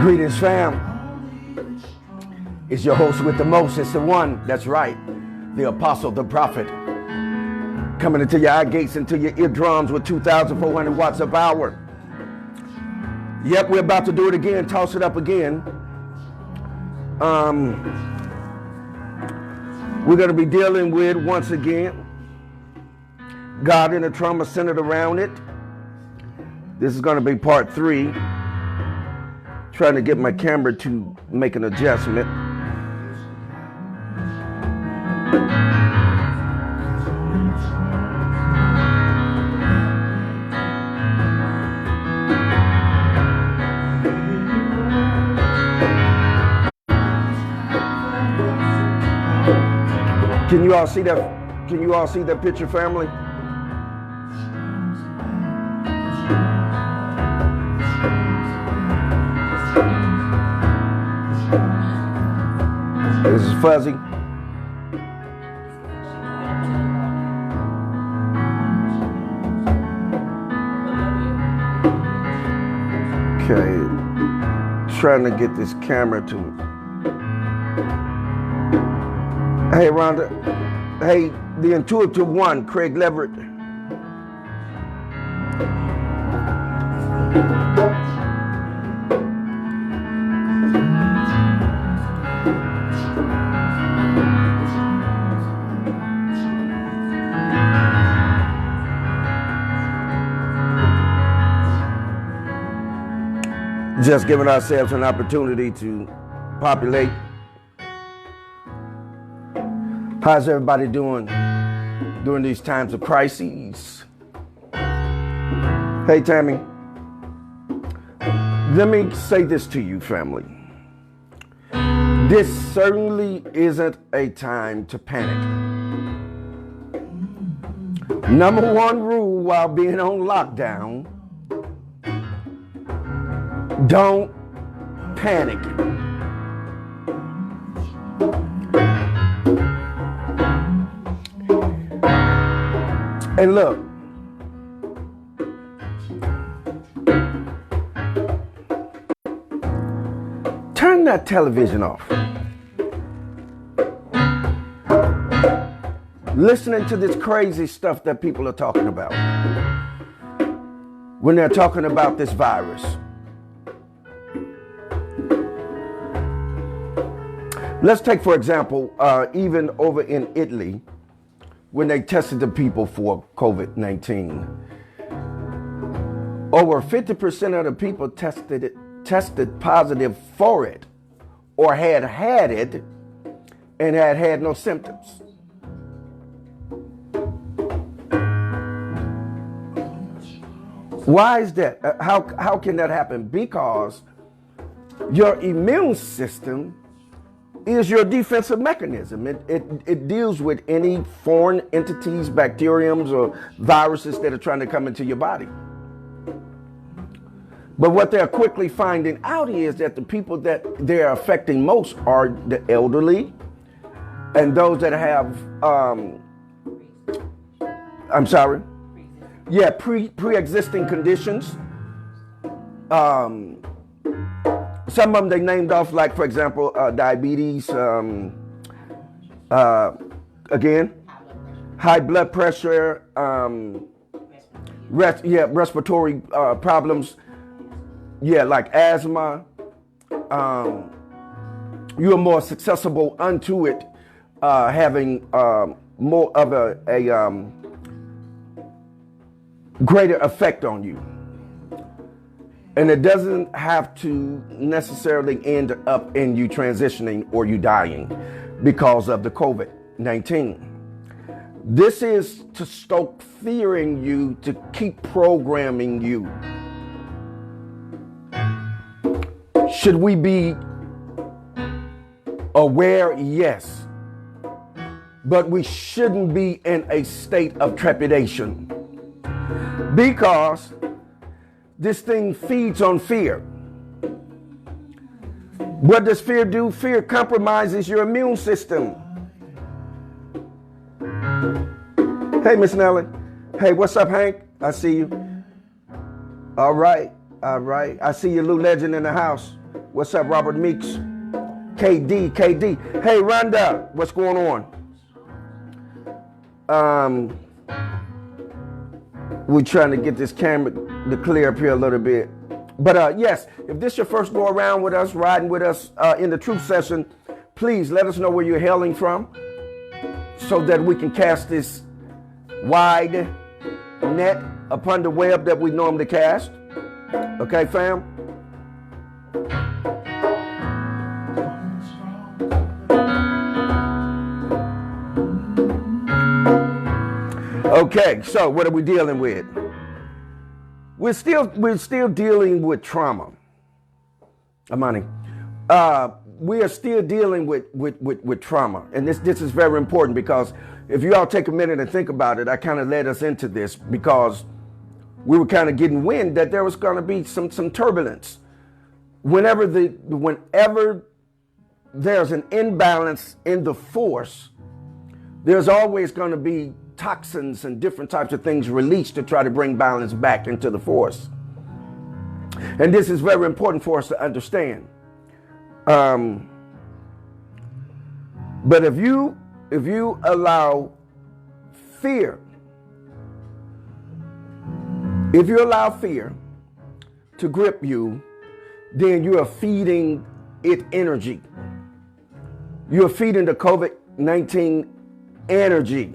Greetings, fam. It's your host with the most. It's the one. That's right. The apostle, the prophet. Coming into your eye gates, into your eardrums with 2,400 watts of power. Yep, we're about to do it again. Toss it up again. We're going to be dealing with, once again, God and the trauma centered around it. This is going to be part 3. Trying to get my camera to make an adjustment. Can you all see that? Can you all see that picture, family? This is fuzzy. Okay, trying to get this camera to. Hey, Rhonda. Hey, the intuitive one, Craig Leverett. Just giving ourselves an opportunity to populate. How's everybody doing during these times of crises? Hey, Tammy. Let me say this to you, family. This certainly isn't a time to panic. Number one rule while being on lockdown: don't panic. And look, turn that television off. Listening to this crazy stuff that people are talking about when they're talking about this virus. Let's take, for example, even over in Italy, when they tested the people for COVID-19, over 50% of the people tested positive for it, or had it and had no symptoms. Why is that? How can that happen? Because your immune system is your defensive mechanism. It deals with any foreign entities, bacteriums, or viruses that are trying to come into your body. But what they're quickly finding out is that the people that they're affecting most are the elderly and those that have, pre-existing conditions. Some of them they named off, like, for example, diabetes, again, high blood pressure, respiratory problems, like asthma. You are more susceptible unto it, having more of a greater effect on you. And it doesn't have to necessarily end up in you transitioning or you dying because of the COVID-19. This is to stoke fear in you, to keep programming you. Should we be aware? Yes. But we shouldn't be in a state of trepidation, because this thing feeds on fear. What does fear do? Fear compromises your immune system. Hey, Miss Nelly. Hey, what's up, Hank? I see you. All right. I see you, Lou Legend, in the house. What's up, Robert Meeks? KD. Hey, Rhonda, what's going on? We're trying to get this camera to clear up here a little bit. But yes, if this is your first go around with us, riding with us in the truth session, please let us know where you're hailing from so that we can cast this wide net upon the web that we normally cast. Okay, fam? Okay, so what are we dealing with? We're still dealing with trauma. Amani. We are still dealing with trauma. And this is very important, because if you all take a minute and think about it, I kind of led us into this because we were kind of getting wind that there was going to be some turbulence. Whenever there's an imbalance in the force, there's always going to be toxins and different types of things released to try to bring balance back into the force. And this is very important for us to understand. But if you allow fear, to grip you, then you are feeding it energy. You're feeding the COVID-19 energy.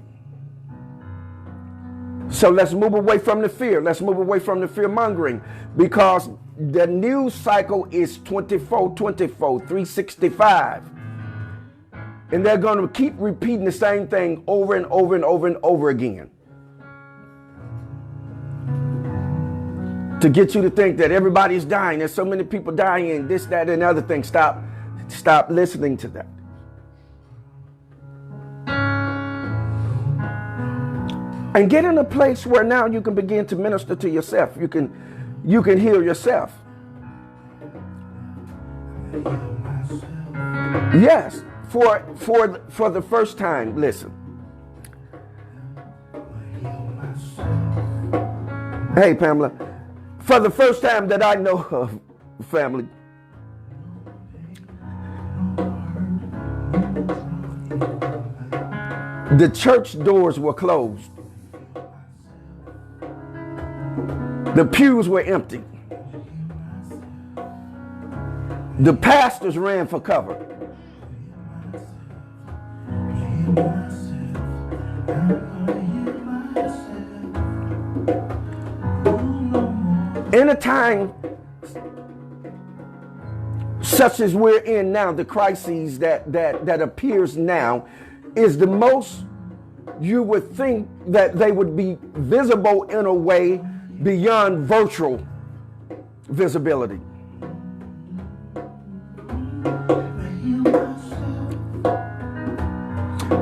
So let's move away from the fear. Let's move away from the fear mongering, because the news cycle is 365. And they're going to keep repeating the same thing over and over and over and over again, to get you to think that everybody's dying. There's so many people dying, this, that, and other thing. Stop listening to that. And get in a place where now you can begin to minister to yourself. You can heal yourself. Yes, for the first time, listen. Hey, Pamela. For the first time that I know of, family, the church doors were closed. The pews were empty. The pastors ran for cover. In a time such as we're in now, the crises that appears now is the most you would think that they would be visible in a way beyond virtual visibility.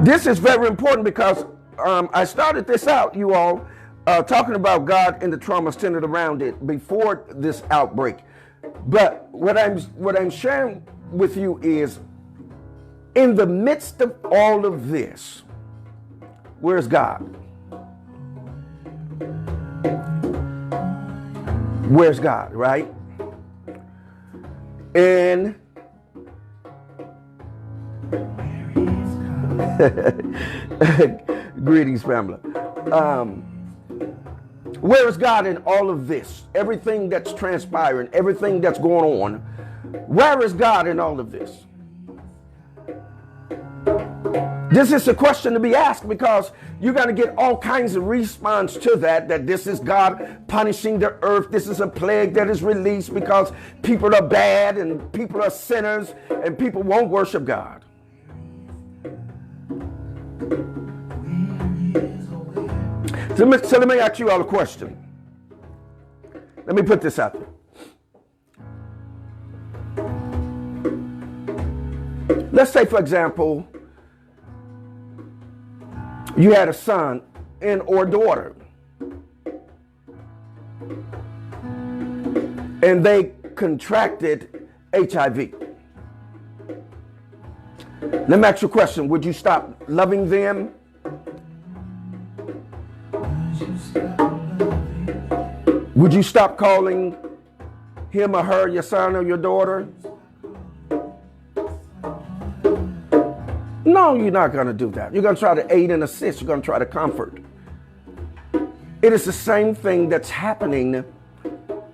This is very important because I started this out, you all, talking about God and the trauma centered around it before this outbreak. But what I'm sharing with you is, in the midst of all of this, where's God? Where's God, right? And greetings, family. Where is God in all of this? Everything that's transpiring, everything that's going on. Where is God in all of this? This is a question to be asked, because you're going to get all kinds of response to that this is God punishing the earth. This is a plague that is released because people are bad and people are sinners and people won't worship God. So let me ask you all a question. Let me put this out there. Let's say, for example, you had a son or daughter, and they contracted HIV. Let me ask you a question. Would you stop loving them? Would you stop calling him or her your son or your daughter? No, you're not going to do that. You're going to try to aid and assist. You're going to try to comfort. It is the same thing that's happening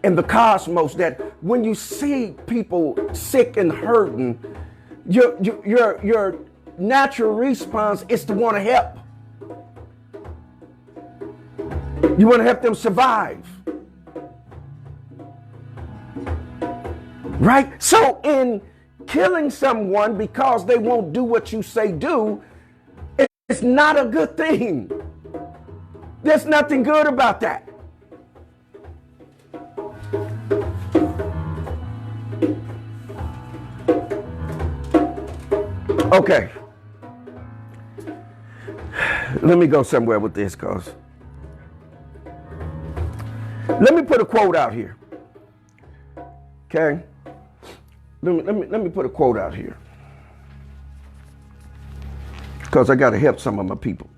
in the cosmos, that when you see people sick and hurting, your natural response is to want to help. You want to help them survive. Right? So in killing someone because they won't do what you say do, it's not a good thing. There's nothing good about that. Okay. Let me go somewhere with this, cause let me put a quote out here. Okay? Let me put a quote out here, because I got to help some of my people.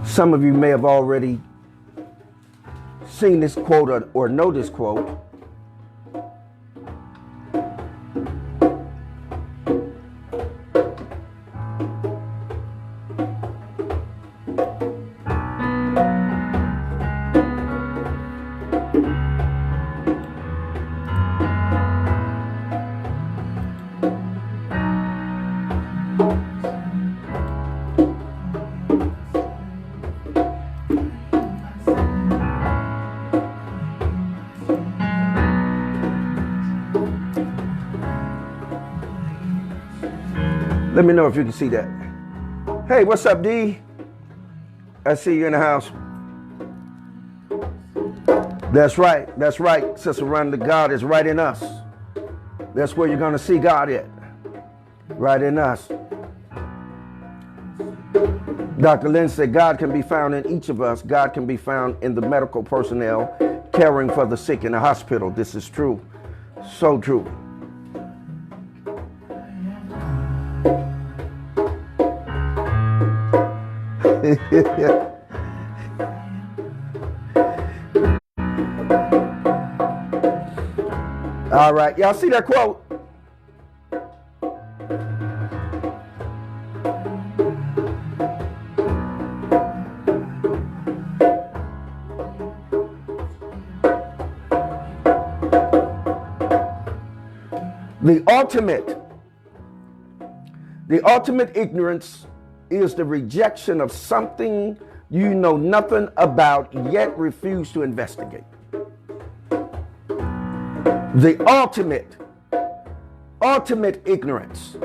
Some of you may have already seen this quote or know this quote. Let me know if you can see that. Hey, what's up, D? I see you in the house. That's right. That's right. Sister Rhonda, God is right in us. That's where you're going to see God at. Right in us. Dr. Lynn said God can be found in each of us. God can be found in the medical personnel caring for the sick in the hospital. This is true. So true. All right, y'all see that quote? The ultimate ignorance is the rejection of something you know nothing about yet refuse to investigate. The ultimate ignorance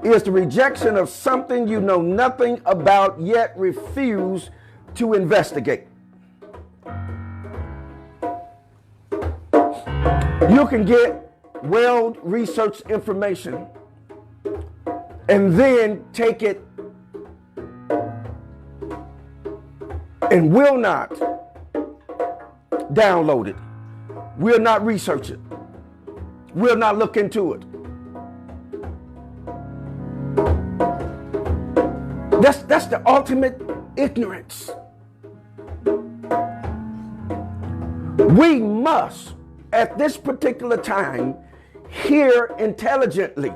is the rejection of something you know nothing about yet refuse to investigate. You can get well-researched information and then take it and will not download it, will not research it, will not look into it. That's the ultimate ignorance. We must, at this particular time, hear intelligently.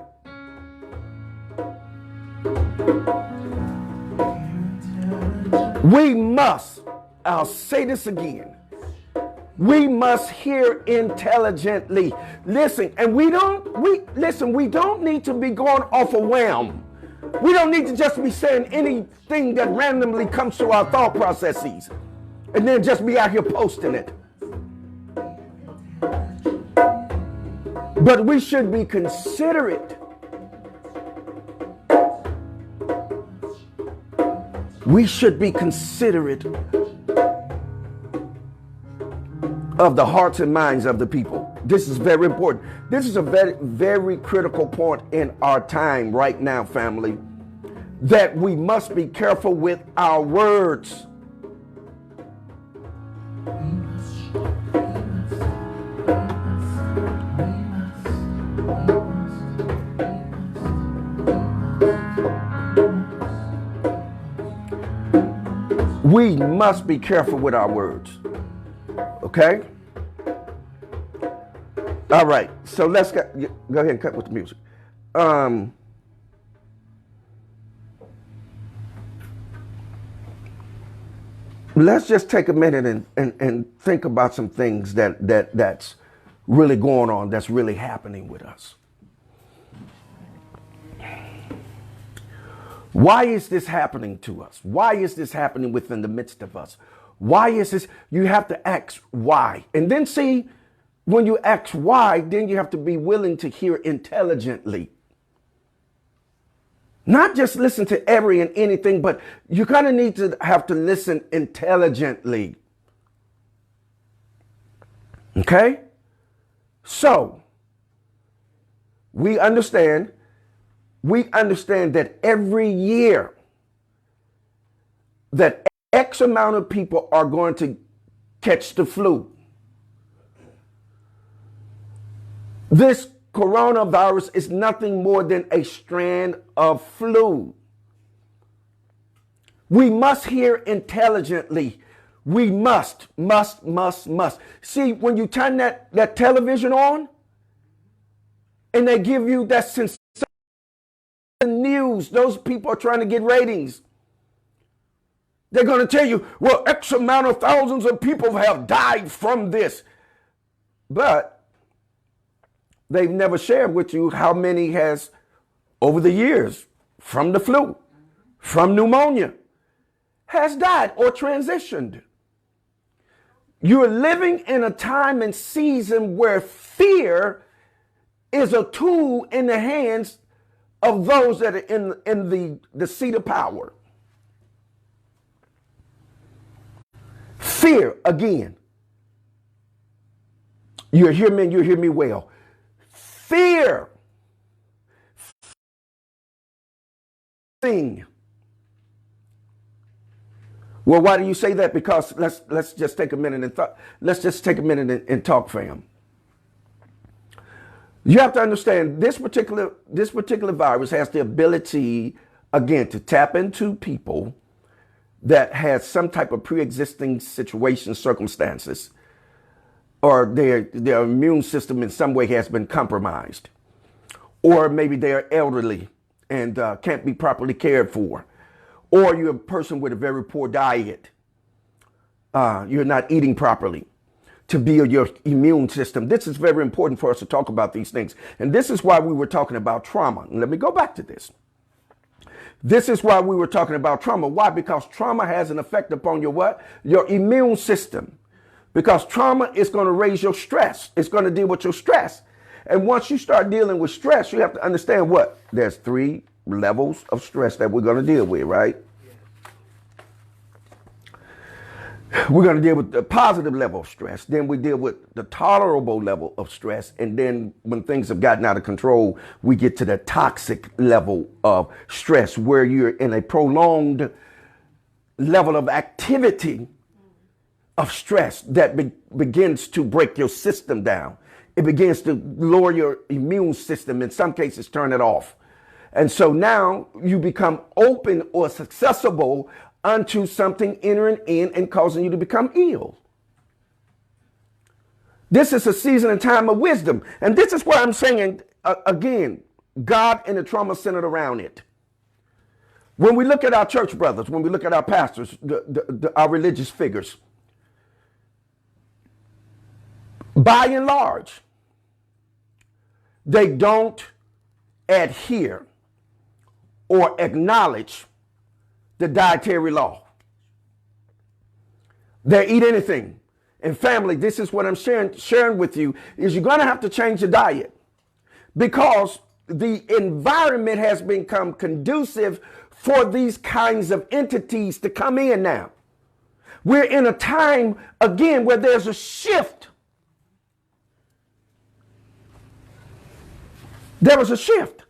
We must, I'll say this again, we must hear intelligently. Listen, and we don't need to be going off a whim. We don't need to just be saying anything that randomly comes to our thought processes and then just be out here posting it. But we should be considerate. We should be considerate of the hearts and minds of the people. This is very important. This is a very, very critical point in our time right now, family, that we must be careful with our words. We must be careful with our words. Okay? All right. So let's go ahead and cut with the music. Let's just take a minute and think about some things that's really going on, that's really happening with us. Why is this happening to us? Why is this happening within the midst of us? Why is this? You have to ask why. And then see, when you ask why, then you have to be willing to hear intelligently. Not just listen to every and anything, but you kind of need to have to listen intelligently. Okay? So, we understand that every year that X amount of people are going to catch the flu. This coronavirus is nothing more than a strand of flu. We must hear intelligently. We must. See, when you turn that television on and they give you that sensation, news, those people are trying to get ratings. They're going to tell you, well, X amount of thousands of people have died from this. But they've never shared with you how many has, over the years, from the flu, from pneumonia, has died or transitioned. You're living in a time and season where fear is a tool in the hands of those that are in the seat of power. Fear, again. You hear me and you hear me well. Fear. Thing. Well, why do you say that? Because let's just take a minute and talk, fam. You have to understand this particular virus has the ability, again, to tap into people that has some type of pre-existing situation, circumstances, or their immune system in some way has been compromised, or maybe they are elderly and can't be properly cared for, or you're a person with a very poor diet. You're not eating properly. to build your immune system. This is very important for us to talk about these things. And this is why we were talking about trauma. And let me go back to this. This is why we were talking about trauma. Why? Because trauma has an effect upon your what? Your immune system. Because trauma is going to raise your stress. It's going to deal with your stress. And once you start dealing with stress, you have to understand what? There's 3 levels of stress that we're going to deal with, right? We're going to deal with the positive level of stress. Then we deal with the tolerable level of stress. And then when things have gotten out of control, we get to the toxic level of stress, where you're in a prolonged level of activity of stress that begins to break your system down. It begins to lower your immune system. In some cases, turn it off. And so now you become open or accessible unto something entering in and causing you to become ill. This is a season and time of wisdom. And this is what I'm saying, again, God and the trauma centered around it. When we look at our church brothers, when we look at our pastors, our religious figures, by and large, they don't adhere or acknowledge the dietary law. They eat anything. And family, this is what I'm sharing with you, is you're going to have to change your diet, because the environment has become conducive for these kinds of entities to come in now. We're in a time, again, where there's a shift. There was a shift.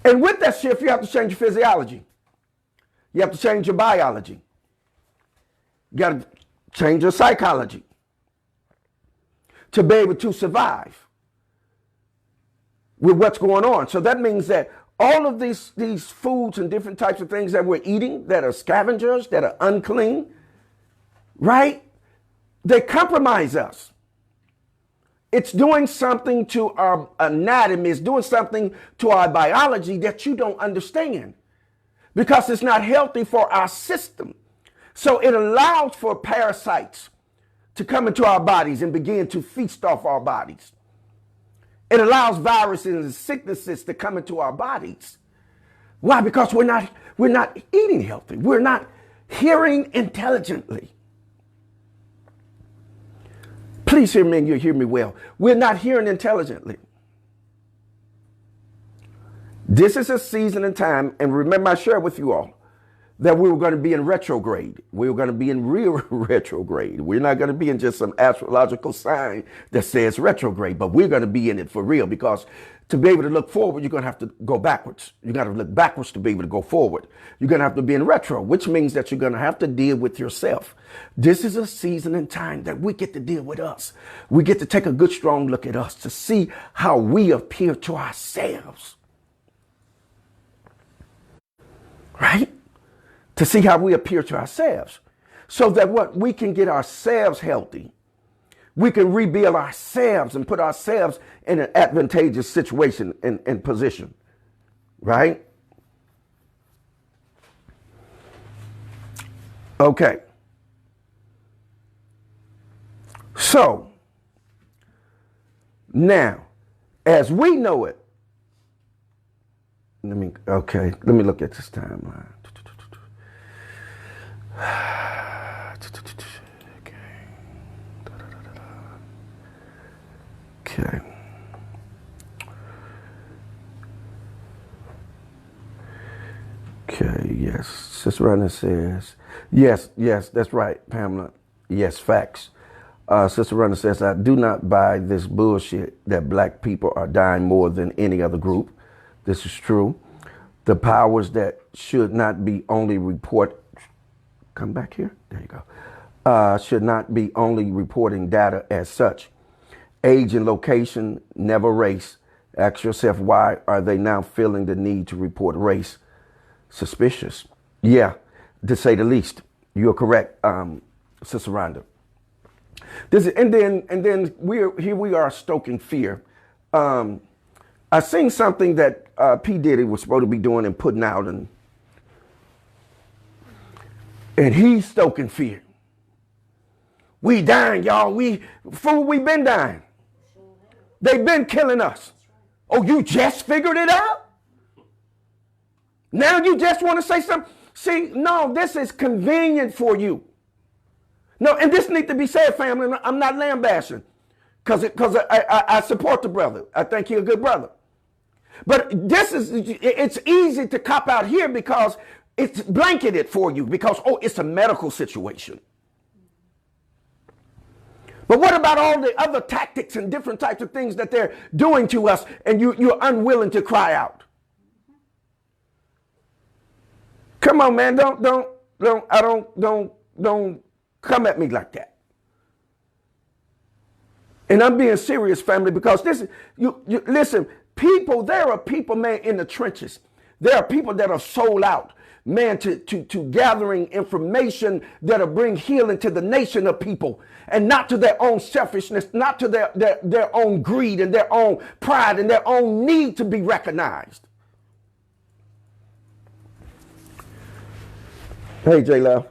And with that shift, you have to change your physiology. You have to change your biology. You got to change your psychology to be able to survive with what's going on. So that means that all of these foods and different types of things that we're eating that are scavengers, that are unclean, right? They compromise us. It's doing something to our anatomy. It's doing something to our biology that you don't understand, because it's not healthy for our system. So it allows for parasites to come into our bodies and begin to feast off our bodies. It allows viruses and sicknesses to come into our bodies. Why? Because we're not eating healthy. We're not hearing intelligently. Please hear me and you hear me well. We're not hearing intelligently. This is a season and time, and remember I shared with you all that we were going to be in retrograde. We were going to be in real retrograde. We're not going to be in just some astrological sign that says retrograde, but we're going to be in it for real, because to be able to look forward, you're going to have to go backwards. You got to look backwards to be able to go forward. You're going to have to be in retro, which means that you're going to have to deal with yourself. This is a season and time that we get to deal with us. We get to take a good, strong look at us to see how we appear to ourselves. Right? To see how we appear to ourselves, so that what we can get ourselves healthy. We can rebuild ourselves and put ourselves in an advantageous situation and position, right? Okay. So now, as we know it, let me look at this timeline. Okay. Okay, yes. Sister Rhonda says, yes, that's right, Pamela. Yes, facts. Sister Rhonda says, I do not buy this bullshit that black people are dying more than any other group. This is true. The powers that should not be only come back here. There you go. Should not be only reporting data as such. Age and location, never race. Ask yourself, why are they now feeling the need to report race? Suspicious. Yeah, to say the least. You're correct, Sister Rhonda. And then we are stoking fear. I seen something that P. Diddy was supposed to be doing and putting out, and he's stoking fear. We dying, y'all. We been dying. They've been killing us. Oh, you just figured it out? Now you just want to say something? See, no, this is convenient for you. No, and this needs to be said, family. I'm not lambasting because I support the brother. I think he's a good brother. But it's easy to cop out here because it's blanketed for you because, oh, it's a medical situation. But what about all the other tactics and different types of things that they're doing to us and you're unwilling to cry out? Come on, man. Don't come at me like that. And I'm being serious, family, because this is, you listen, there are people, man, in the trenches. There are people that are sold out, man, to gathering information that'll bring healing to the nation of people and not to their own selfishness, not to their own greed and their own pride and their own need to be recognized. Hey, J Love.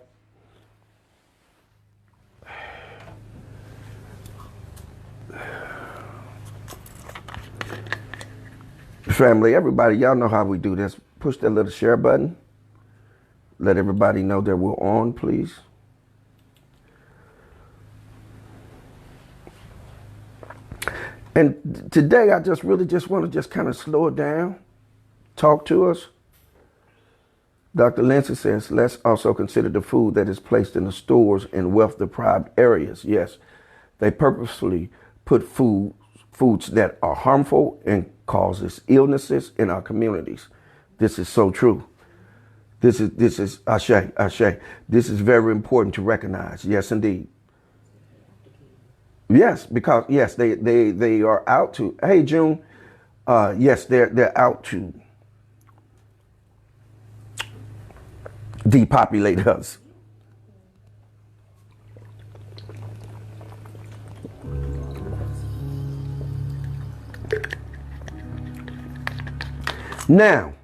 Family, everybody, y'all know how we do this. Push that little share button. Let everybody know that we're on, please. And today, I just really want to kind of slow it down, talk to us. Dr. Lindsay says, let's also consider the food that is placed in the stores in wealth-deprived areas. Yes, they purposefully put foods that are harmful and causes illnesses in our communities. This is so true. This is Ashe. This is very important to recognize. Yes, indeed. Yes, because yes, they are out to. Hey, June. Yes, they're out to depopulate us. Now,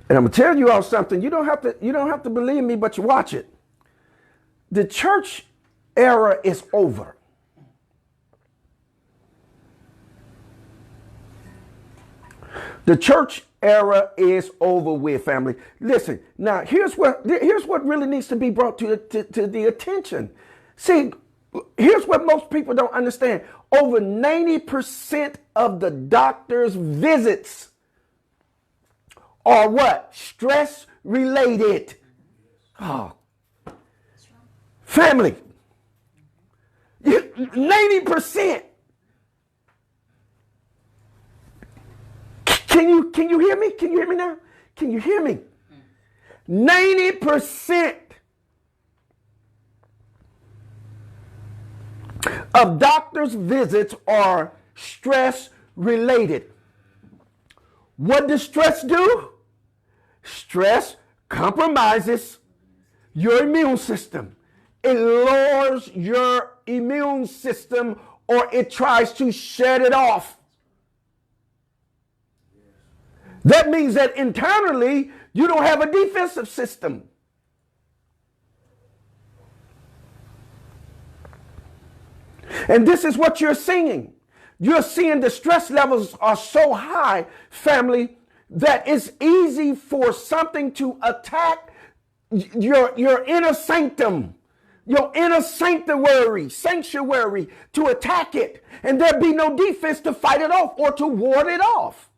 and I'm gonna tell you all something. You don't have to believe me, but you watch it. The church era is over. The church era is over with, family. Listen, now here's what really needs to be brought to the attention. See, here's what most people don't understand. Over 90% of the doctor's visits are what? Stress related. Oh, family. 90%. Can you hear me? Can you hear me now? Can you hear me? 90% of doctors' visits are stress related. What does stress do? Stress compromises your immune system. It lowers your immune system or it tries to shut it off. That means that internally you don't have a defensive system. And this is what you're seeing. You're seeing the stress levels are so high, family, that it's easy for something to attack your inner sanctum, your inner sanctuary, to attack it. And there'd be no defense to fight it off or to ward it off.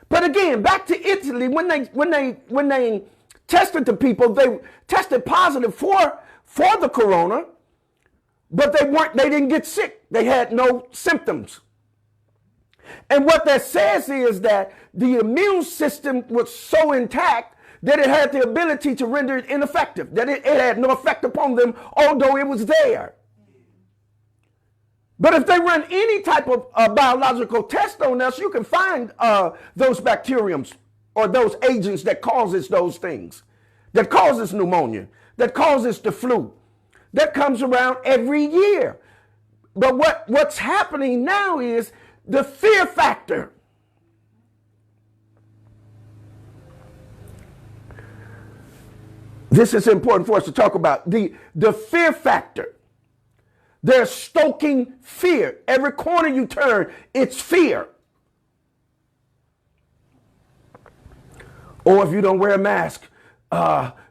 But again, back to Italy, when they tested the people, they tested positive for the corona, but they didn't get sick. They had no symptoms. And what that says is that the immune system was so intact that it had the ability to render it ineffective, that it had no effect upon them, although it was there. But if they run any type of biological test on us, you can find those bacteriums or those agents that causes those things, that causes pneumonia, that causes the flu, that comes around every year. But what's happening now is the fear factor. This is important for us to talk about. The fear factor. They're stoking fear. Every corner you turn, it's fear. Or if you don't wear a mask,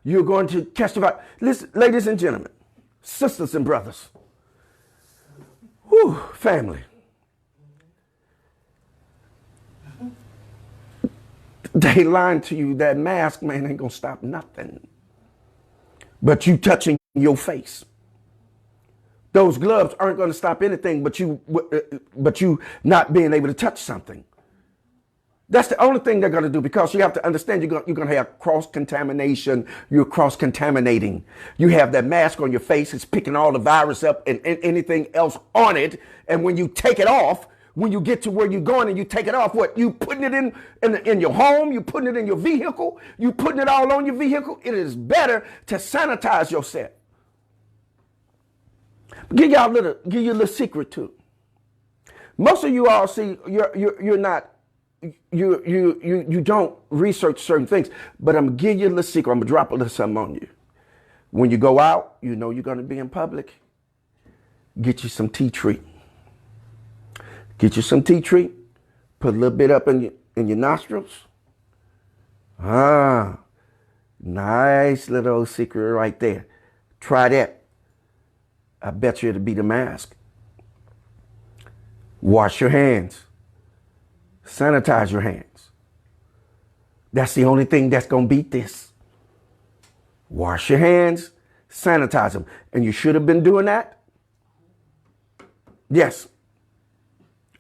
you're going to catch the virus. Listen, ladies and gentlemen, sisters and brothers, family. They lying to you. That mask, man, ain't gonna stop nothing. But you touching your face. Those gloves aren't going to stop anything but you not being able to touch something. That's the only thing they're going to do, because you have to understand you're going to have cross-contamination. You're cross-contaminating. You have that mask on your face. It's picking all the virus up and anything else on it. And when you take it off, when you get to where you're going and you take it off, what? You putting it in your home. You putting it in your vehicle. You putting it all on your vehicle. It is better to sanitize yourself. Give you a little secret too. Most of you all see you're not. You don't research certain things, but I'm gonna give you a little secret. I'm gonna drop a little something on you. When you go out, you know you're gonna be in public. Get you some tea tree. Get you some tea tree. Put a little bit up in your nostrils. Nice little secret right there. Try that. I bet you it'll be the mask. Wash your hands. Sanitize your hands. That's the only thing that's going to beat this. Wash your hands, sanitize them. And you should have been doing that. Yes.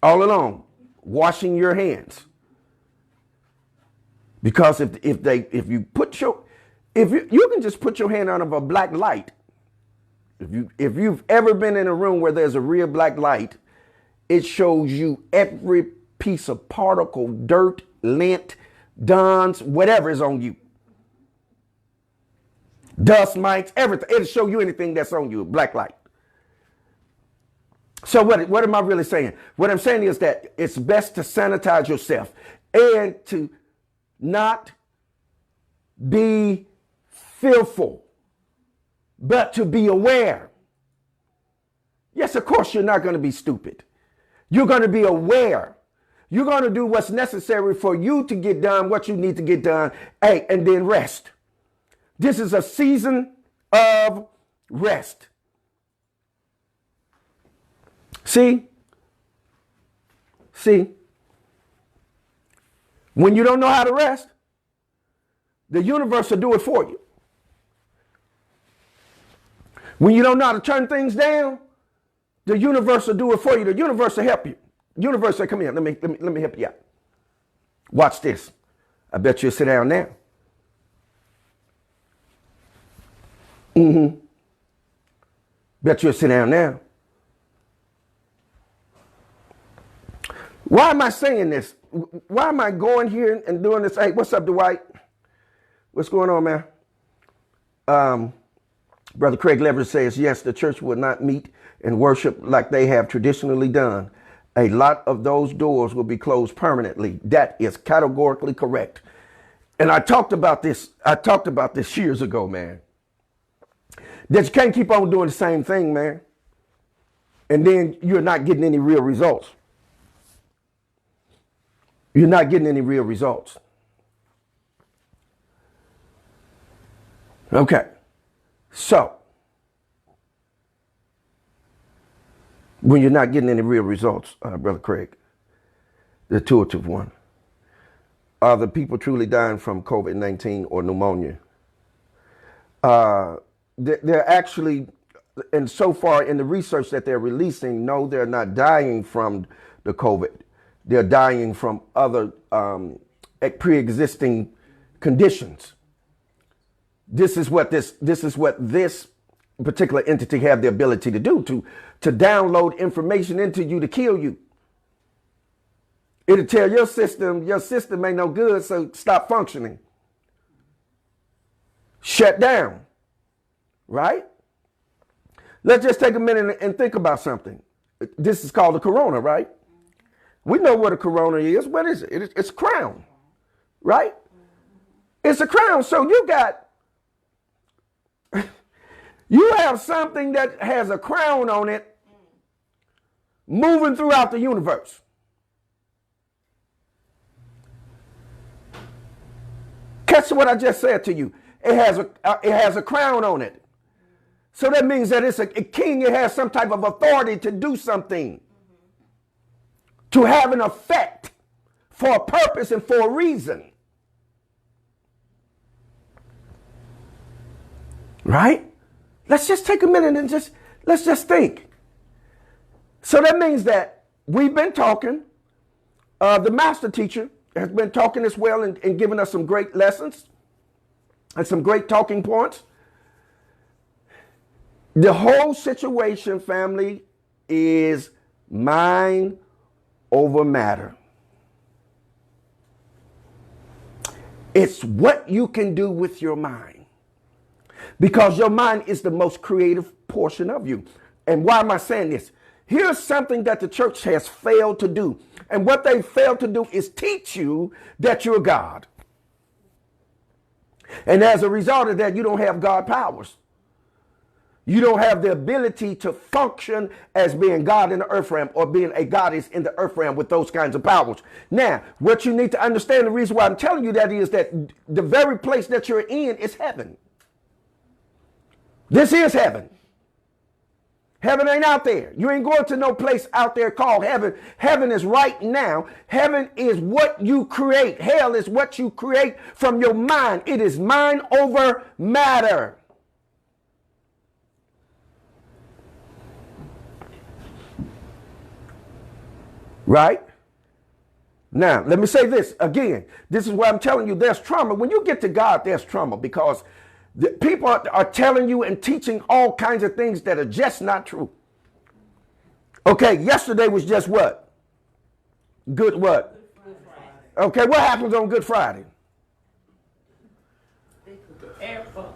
All along, washing your hands. Because if you can just put your hand out of a black light. If you've ever been in a room where there's a real black light, it shows you every piece of particle, dirt, lint, duns, whatever is on you. Dust mites, everything. It'll show you anything that's on you, black light. So what am I really saying? What I'm saying is that it's best to sanitize yourself and to not be fearful, but to be aware. Yes, of course, you're not going to be stupid. You're going to be aware. You're going to do what's necessary for you to get done what you need to get done, and then rest. This is a season of rest. See? When you don't know how to rest, the universe will do it for you. When you don't know how to turn things down, the universe will do it for you. The universe will help you. The universe will say, come here, let me help you out. Watch this. I bet you'll sit down now. Bet you'll sit down now. Why am I saying this? Why am I going here and doing this? Hey, what's up, Dwight? What's going on, man? Brother Craig Leverett says, yes, the church will not meet and worship like they have traditionally done. A lot of those doors will be closed permanently. That is categorically correct. And I talked about this years ago, man. That you can't keep on doing the same thing, man. And then you're not getting any real results. You're not getting any real results. Okay. So, when you're not getting any real results, Brother Craig, the intuitive one, are the people truly dying from COVID-19 or pneumonia? They're actually, and so far in the research that they're releasing, no, they're not dying from the COVID. They're dying from other pre-existing conditions. This is what this particular entity have the ability to do, to download information into you to kill you. It'll tell your system ain't no good, so stop functioning. Shut down. Right? Let's just take a minute and think about something. This is called the corona, right? We know what a corona is. What is it? It's a crown, right? It's a crown. So you got You have something that has a crown on it moving throughout the universe. Catch what I just said to you. It has a crown on it. So that means that it's a king. It has some type of authority to do something, to have an effect for a purpose and for a reason. Right? Let's just take a minute and let's just think. So that means that we've been talking. The master teacher has been talking as well and giving us some great lessons and some great talking points. The whole situation, family, is mind over matter. It's what you can do with your mind. Because your mind is the most creative portion of you. And why am I saying this? Here's something that the church has failed to do. And what they failed to do is teach you that you're God. And as a result of that, you don't have God powers. You don't have the ability to function as being God in the earth realm or being a goddess in the earth realm with those kinds of powers. Now, what you need to understand, the reason why I'm telling you that is that the very place that you're in is heaven. This is heaven. Heaven ain't out there. You ain't going to no place out there called heaven. Heaven is right now. Heaven is what you create. Hell is what you create from your mind. It is mind over matter. Right? Now, let me say this again. This is why I'm telling you there's trauma. When you get to God, there's trauma because people are telling you and teaching all kinds of things that are just not true. Okay, yesterday was just what? Good what? Okay, what happens on Good Friday? They prepare for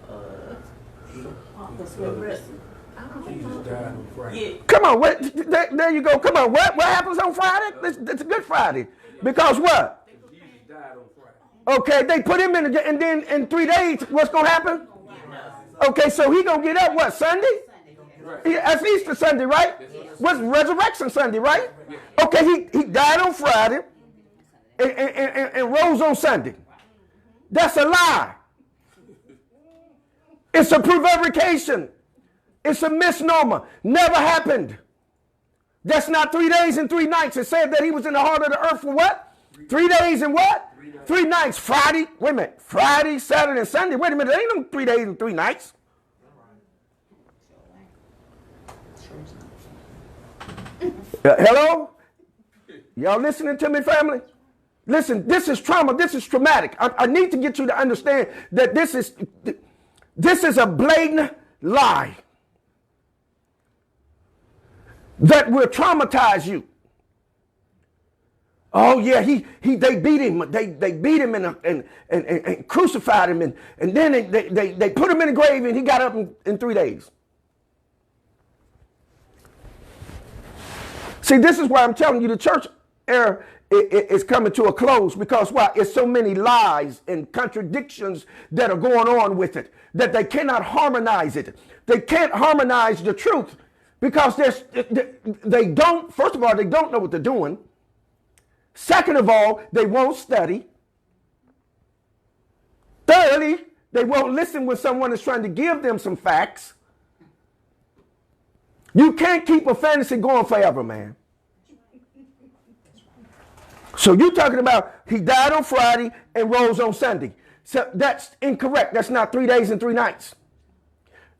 Come on, there you go. Come on, what happens on Friday? It's a Good Friday. Because what? Okay, they put him in, and then in 3 days, what's going to happen? Okay, so he going to get up, what, Sunday? That's Easter Sunday, right? What's Resurrection Sunday, right? Okay, he died on Friday and rose on Sunday. That's a lie. It's a prevarication. It's a misnomer. Never happened. That's not 3 days and 3 nights. It said that he was in the heart of the earth for what? 3 days and what? 3 nights. Friday. Wait a minute. Friday, Saturday, and Sunday. Wait a minute. There ain't no 3 days and 3 nights. Hello? Y'all listening to me, family? Listen, this is trauma. This is traumatic. I need to get you to understand that this is a blatant lie that will traumatize you. Oh yeah, they beat him. They beat him and crucified him, and then they put him in the grave, and he got up in 3 days. See, this is why I'm telling you the church era is coming to a close, because why? It's so many lies and contradictions that are going on with it that they cannot harmonize it. They can't harmonize the truth because they don't. First of all, they don't know what they're doing. Second of all, they won't study. Thirdly, they won't listen when someone is trying to give them some facts. You can't keep a fantasy going forever, man. So you're talking about he died on Friday and rose on Sunday. So that's incorrect. That's not 3 days and 3 nights.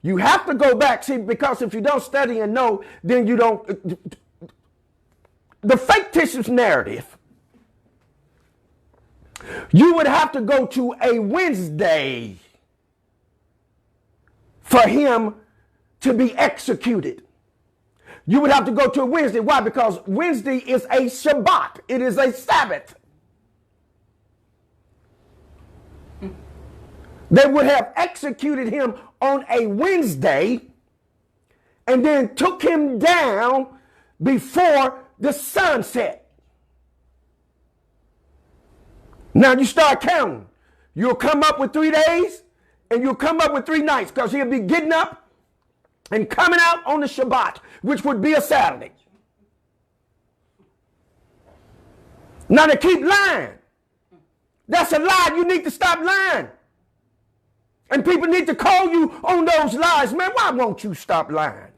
You have to go back, see, because if you don't study and know, then you don't. The fictitious narrative, you would have to go to a Wednesday for him to be executed. You would have to go to a Wednesday. Why? Because Wednesday is a Shabbat. It is a Sabbath. They would have executed him on a Wednesday and then took him down before the sun set. Now you start counting. You'll come up with 3 days and you'll come up with 3 nights, because he'll be getting up and coming out on the Shabbat, which would be a Saturday. Now they keep lying. That's a lie. You need to stop lying. And people need to call you on those lies. Man, why won't you stop lying?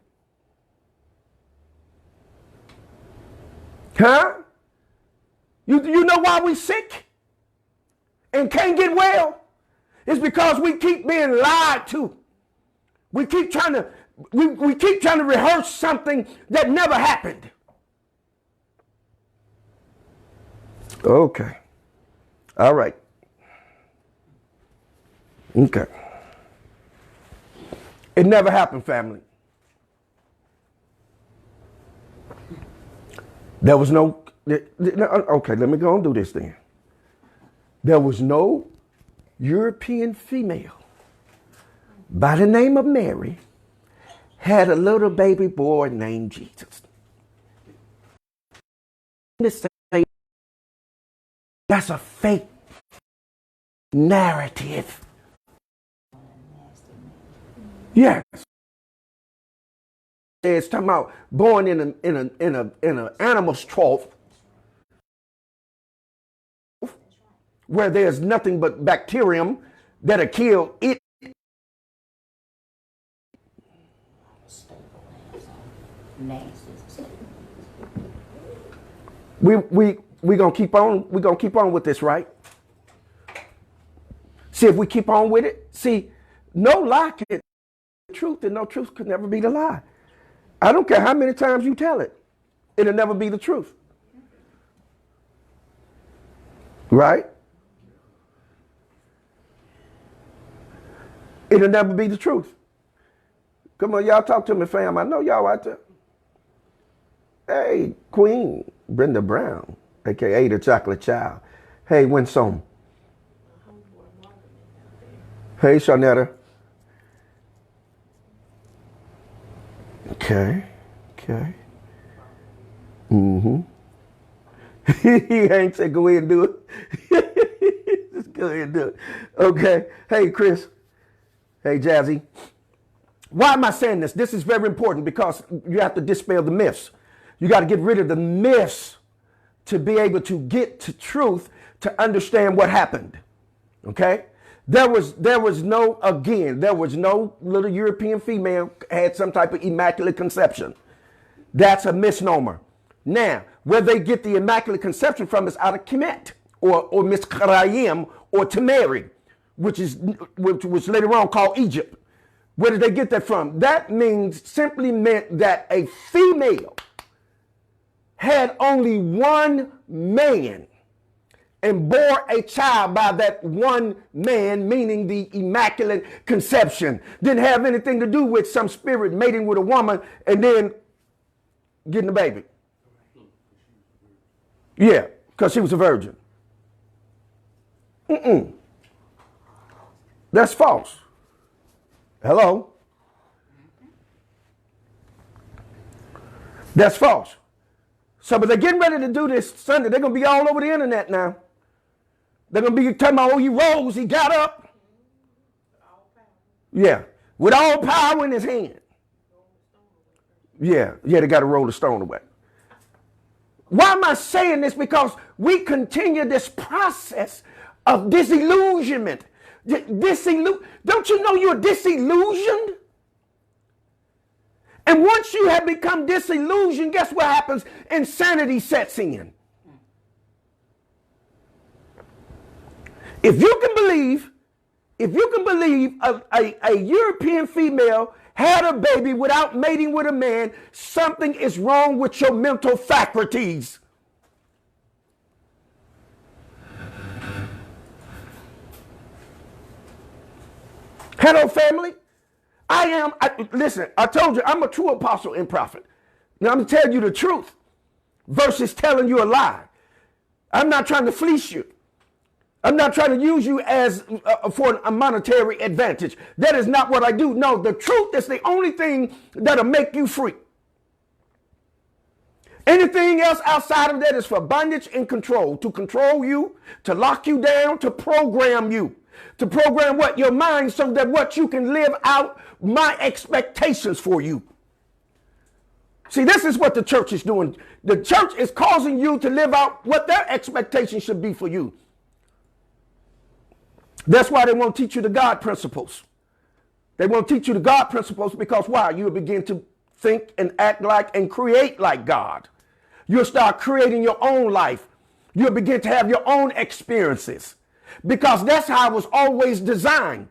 Huh? You know why we sick and can't get well? It's because we keep being lied to. We keep trying to rehearse something that never happened. Okay. All right. Okay. It never happened, family. There was no, okay, let me go and do this then. There was no European female by the name of Mary had a little baby boy named Jesus. That's a fake narrative. Yes. It's talking about born in an animal's trough where there's nothing but bacterium that'll kill it. We gonna keep on with this, right? See, if we keep on with it, see, no lie can be the truth, and no truth could never be the lie. I don't care how many times you tell it, it'll never be the truth. Right? It'll never be the truth. Come on, y'all talk to me, fam. I know y'all out there. Hey, Queen Brenda Brown, a.k.a. the Chocolate Child. Hey, Winsome. Hey, Shanetta. Okay. Mm-hmm. He ain't said go ahead and do it. Just go ahead and do it. Okay. Hey, Chris. Hey, Jazzy. Why am I saying this? This is very important because you have to dispel the myths. You got to get rid of the myths to be able to get to truth, to understand what happened. Okay? There was no little European female had some type of immaculate conception. That's a misnomer. Now, where they get the immaculate conception from is out of Kemet or Mitzrayim or Tamari, which was later on called Egypt. Where did they get that from? That simply meant that a female had only one man and bore a child by that one man, meaning the immaculate conception. Didn't have anything to do with some spirit mating with a woman and then getting a baby. Yeah, because she was a virgin. That's false. Hello? That's false. So, but they're getting ready to do this Sunday. They're going to be all over the internet now. They're going to be talking about, oh, he rose, he got up. Yeah, with all power in his hand. Yeah, they got to roll the stone away. Why am I saying this? Because we continue this process of disillusionment. Don't you know you're disillusioned? And once you have become disillusioned, guess what happens? Insanity sets in. If you can believe a European female had a baby without mating with a man, something is wrong with your mental faculties. Hello, family. Listen, I told you, I'm a true apostle and prophet. Now, I'm telling you the truth versus telling you a lie. I'm not trying to fleece you. I'm not trying to use you as for a monetary advantage. That is not what I do. No, the truth is the only thing that'll make you free. Anything else outside of that is for bondage and control, to control you, to lock you down, to program you. To program what? Your mind, so that what you can live out my expectations for you. See, this is what the church is doing. The church is causing you to live out what their expectations should be for you. That's why they won't teach you the God principles. They won't teach you the God principles because why? You'll begin to think and act like and create like God. You'll start creating your own life. You'll begin to have your own experiences because that's how it was always designed.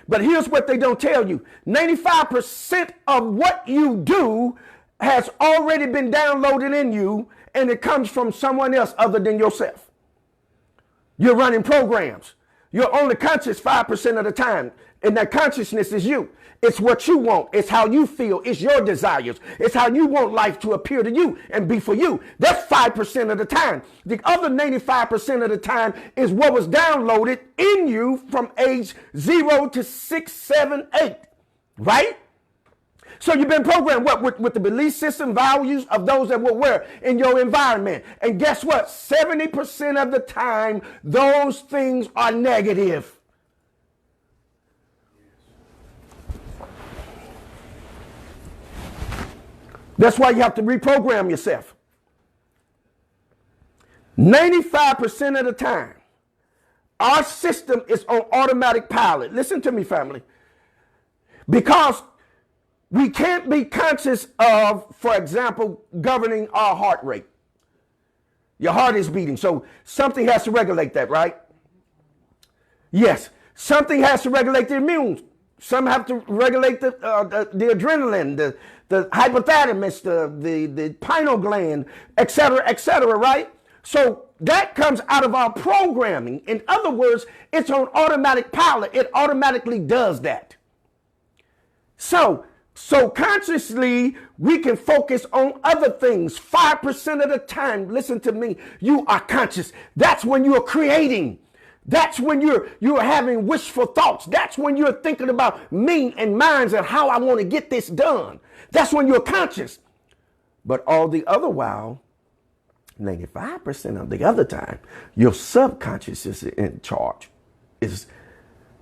But here's what they don't tell you. 95% of what you do has already been downloaded in you, and it comes from someone else other than yourself. You're running programs. You're only conscious 5% of the time, and that consciousness is you. It's what you want. It's how you feel. It's your desires. It's how you want life to appear to you and be for you. That's 5% of the time. The other 95% of the time is what was downloaded in you from age 0 to 6, 7, 8, right? So you've been programmed what with the belief system, values of those that were in your environment. And guess what? 70% of the time, those things are negative. That's why you have to reprogram yourself. 95% of the time, our system is on automatic pilot. Listen to me, family. Because we can't be conscious of, for example, governing our heart rate. Your heart is beating, so something has to regulate that, right? Yes, something has to regulate the immune. Some have to regulate the adrenaline, the hypothalamus, the pineal gland, et cetera, right? So that comes out of our programming. In other words, it's on automatic pilot. It automatically does that. So consciously, we can focus on other things. 5% of the time, listen to me, you are conscious. That's when you're creating. That's when you're having wishful thoughts. That's when you're thinking about me and minds and how I want to get this done. That's when you're conscious. But all the other while, 95% of the other time, your subconscious is in charge, is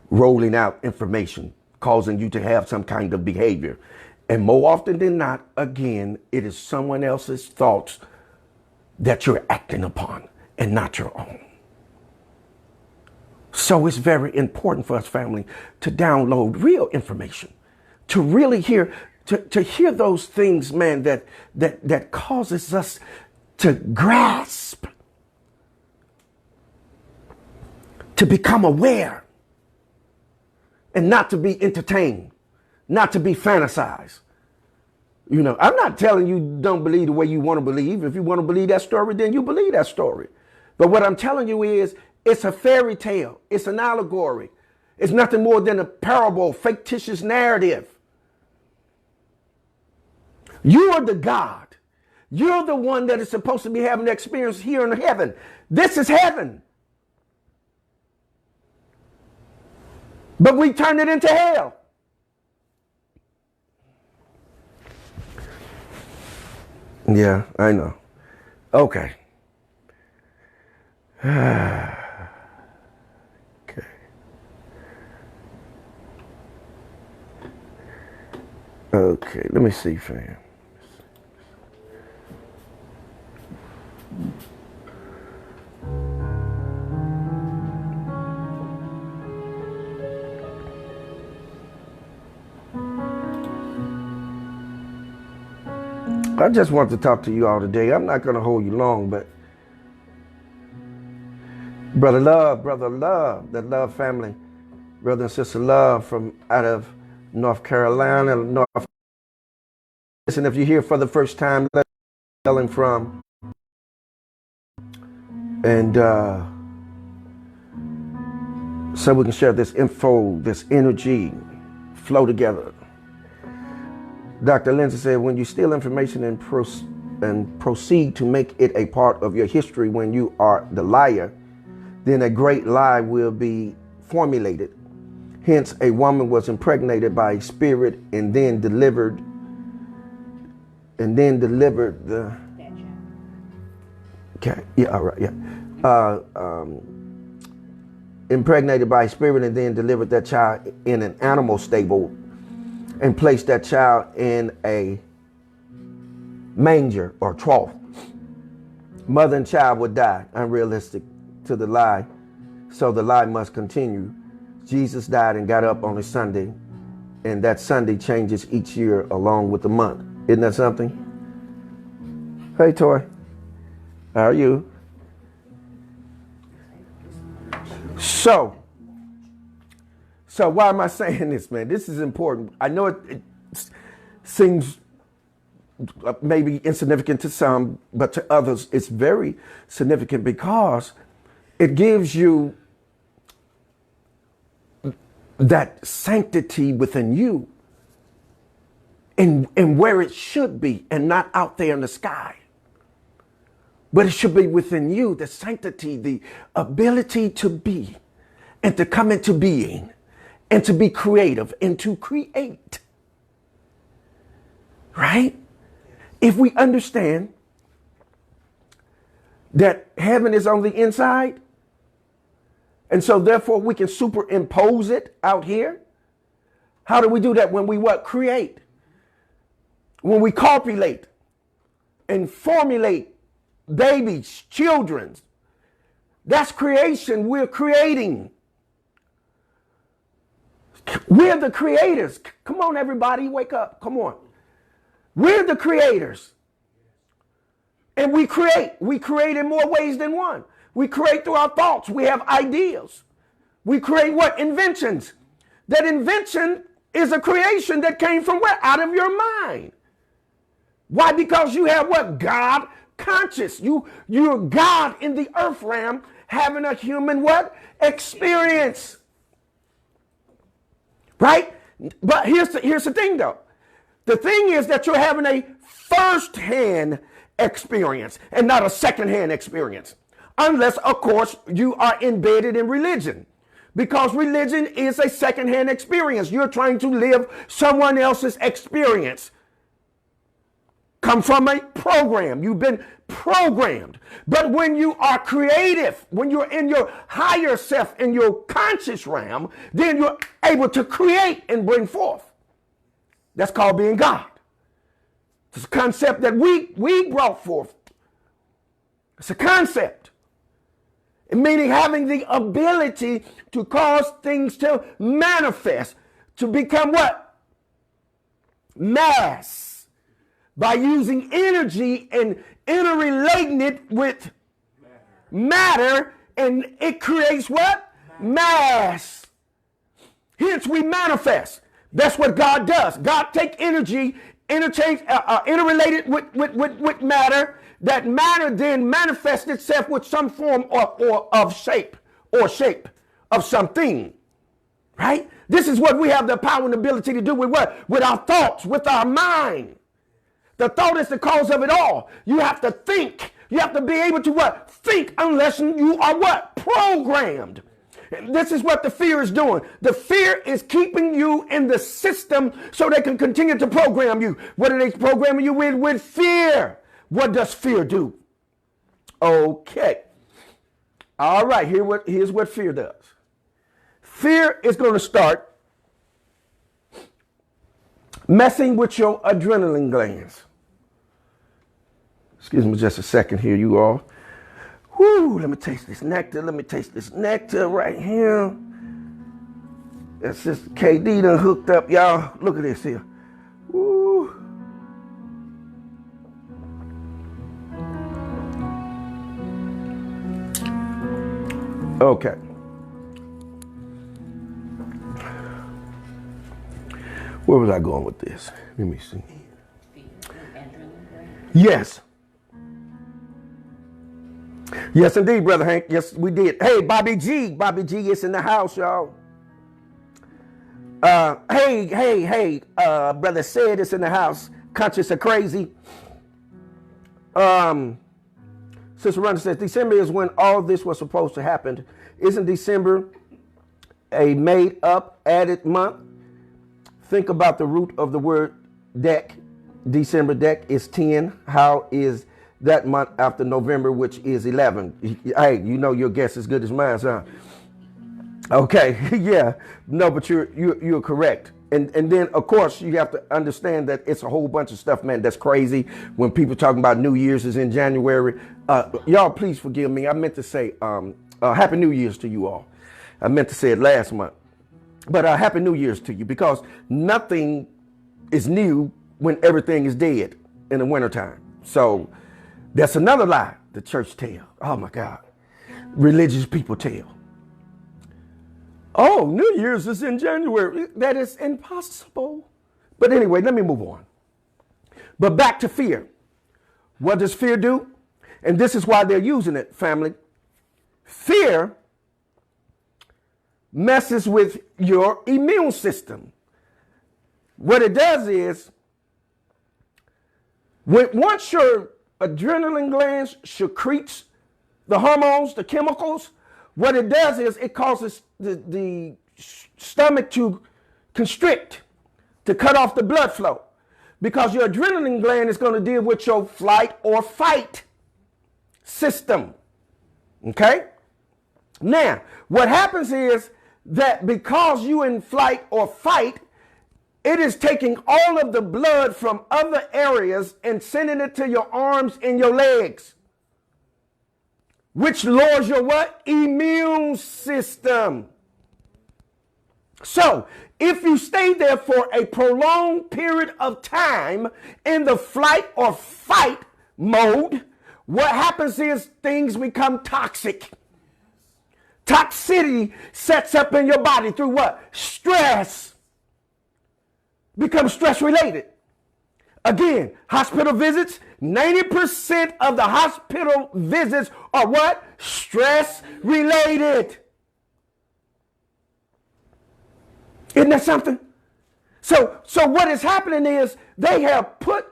rolling out information, causing you to have some kind of behavior. And more often than not, again, it is someone else's thoughts that you're acting upon and not your own. So it's very important for us, family, to download real information, to really hear, to hear those things, man, that causes us to grasp, to become aware, and not to be entertained, not to be fantasized. You know, I'm not telling you don't believe the way you want to believe. If you want to believe that story, then you believe that story. But what I'm telling you is, it's a fairy tale. It's an allegory. It's nothing more than a parable, fictitious narrative. You are the God. You're the one that is supposed to be having the experience here in heaven. This is heaven. But we turned it into hell. Yeah, I know. Okay. Okay, let me see, fam. I just want to talk to you all today. I'm not going to hold you long, but brother love, the love family, brother and sister love from out of North Carolina, Listen, if you're here for the first time, let me tell him from. And so we can share this info, this energy, flow together. Dr. Lindsay said, when you steal information and proceed to make it a part of your history when you are the liar, then a great lie will be formulated. Hence, a woman was impregnated by a spirit and then delivered the. Okay, yeah, all right, yeah. impregnated by a spirit and then delivered that child in an animal stable and placed that child in a manger or trough. Mother and child would die, unrealistic to the lie. So the lie must continue. Jesus died and got up on a Sunday, and that Sunday changes each year along with the month. Isn't that something? Hey, Toy. How are you? So why am I saying this, man? This is important. I know it seems maybe insignificant to some, but to others it's very significant because it gives you that sanctity within you and where it should be, and not out there in the sky. But it should be within you, the sanctity, the ability to be and to come into being and to be creative and to create. Right? If we understand that heaven is on the inside, and so therefore we can superimpose it out here. How do we do that? When we what? Create. When we copulate and formulate babies, children. That's creation. We're creating. We're the creators. Come on, everybody, wake up. Come on. We're the creators. And we create. We create in more ways than one. We create through our thoughts. We have ideas. We create what? Inventions. That invention is a creation that came from where? Out of your mind. Why? Because you have what? God conscious. You're God in the earth realm having a human what? Experience. Right? But here's the thing though. The thing is that you're having a first-hand experience and not a second-hand experience. Unless, of course, you are embedded in religion. Because religion is a second-hand experience. You're trying to live someone else's experience. Come from a program. You've been programmed. But when you are creative, when you're in your higher self, in your conscious realm, then you're able to create and bring forth. That's called being God. It's a concept that we brought forth. It's a concept. Meaning having the ability to cause things to manifest, to become what? Mass. By using energy and interrelating it with matter, and it creates what? Mass. Hence we manifest. That's what God does. God take energy, interrelate it with matter. That matter then manifests itself with some form of shape of something. Right? This is what we have the power and ability to do with what? With our thoughts, with our mind. The thought is the cause of it all. You have to think. You have to be able to what? Think, unless you are what? Programmed. This is what the fear is doing. The fear is keeping you in the system so they can continue to program you. What are they programming you with? With fear. What does fear do? Okay. All right, here's what fear does. Fear is going to start messing with your adrenaline glands. Excuse me just a second here, you all. Whoo, let me taste this nectar. Let me taste this nectar right here. That's just KD done hooked up, y'all. Look at this here. Woo. Okay. Where was I going with this? Let me see. Yes. Yes, indeed, Brother Hank. Yes, we did. Hey, Bobby G. Bobby G is in the house, y'all. Hey, Brother Sid is in the house. Conscious or crazy. Sister Rhonda says, December is when all this was supposed to happen. Isn't December a made-up, added month? Think about the root of the word deck. December deck is 10. How is that month after November, which is 11? Hey, you know your guess is good as mine, huh? Okay, yeah, no, but you're correct, and then of course you have to understand that it's a whole bunch of stuff, man. That's crazy when people talking about New Year's is in January. Y'all, please forgive me. I meant to say Happy New Year's to you all. I meant to say it last month, but Happy New Year's to you because nothing is new when everything is dead in the wintertime. So that's another lie the church tell. Oh my God, religious people tell. Oh, New Year's is in January. That is impossible. But anyway, let me move on. But back to fear. What does fear do? And this is why they're using it, family. Fear messes with your immune system. What it does is, once your adrenaline glands secretes the hormones, the chemicals, what it does is it causes the stomach to constrict, to cut off the blood flow, because your adrenaline gland is going to deal with your flight or fight system. Okay? Now, what happens is that because you in flight or fight, it is taking all of the blood from other areas and sending it to your arms and your legs, which lowers your what? Immune system. So, if you stay there for a prolonged period of time in the flight or fight mode, what happens is things become toxic. Toxicity sets up in your body through what? Stress. Becomes stress related. Again, hospital visits, 90% of the hospital visits are what? Stress related. Isn't that something? So what is happening is they have put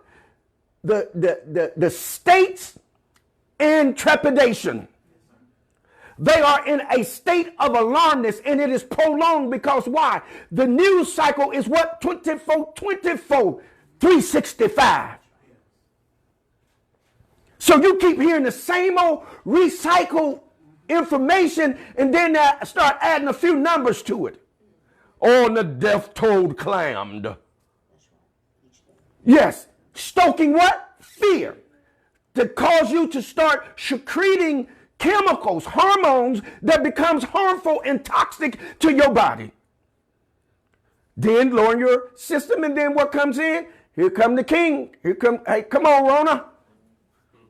the states in trepidation. They are in a state of alarmness, and it is prolonged because why? The news cycle is what? 365. So you keep hearing the same old recycled information, and then start adding a few numbers to it. On the death toll climbed. Yes, stoking what? Fear. To cause you to start secreting chemicals, hormones that becomes harmful and toxic to your body. Then lowering your system, and then what comes in? Here come the king. Hey, come on, Rona.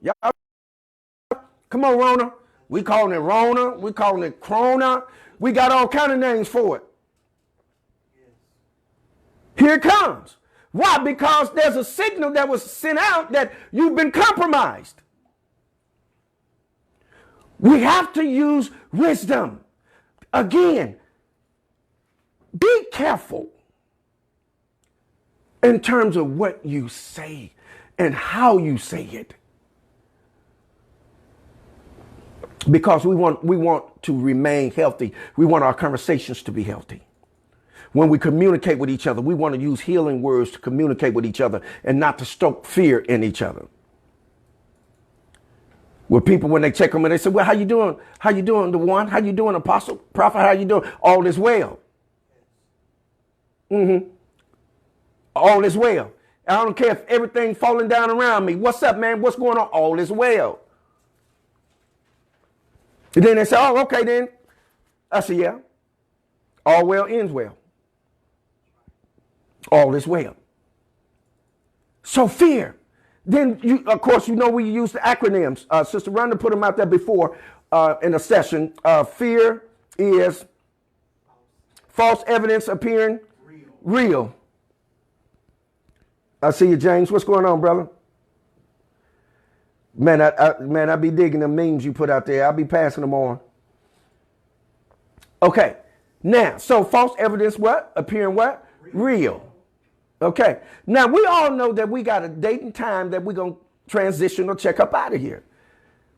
Y'all, come on, Rona. We calling it Rona. We calling it Corona. We got all kind of names for it. Here it comes. Why? Because there's a signal that was sent out that you've been compromised. We have to use wisdom. Again, be careful in terms of what you say and how you say it. Because we want to remain healthy. We want our conversations to be healthy. When we communicate with each other, we want to use healing words to communicate with each other and not to stoke fear in each other. With people, when they check them and they say, well, how you doing? How you doing, the one? How you doing, apostle, prophet? How you doing? All is well. All is well. I don't care if everything's falling down around me. What's up, man? What's going on? All is well. And then they say, oh, okay, then. I say, yeah. All well ends well. All is well. So fear. Then, of course, we use the acronyms. Sister Rhonda put them out there before in a session. Fear is false evidence appearing real. I see you, James. What's going on, brother? Man, I be digging the memes you put out there. I'll be passing them on. Okay. Now, so false evidence what? Appearing what? Real. Okay. Now, we all know that we got a date and time that we're going to transition or check up out of here.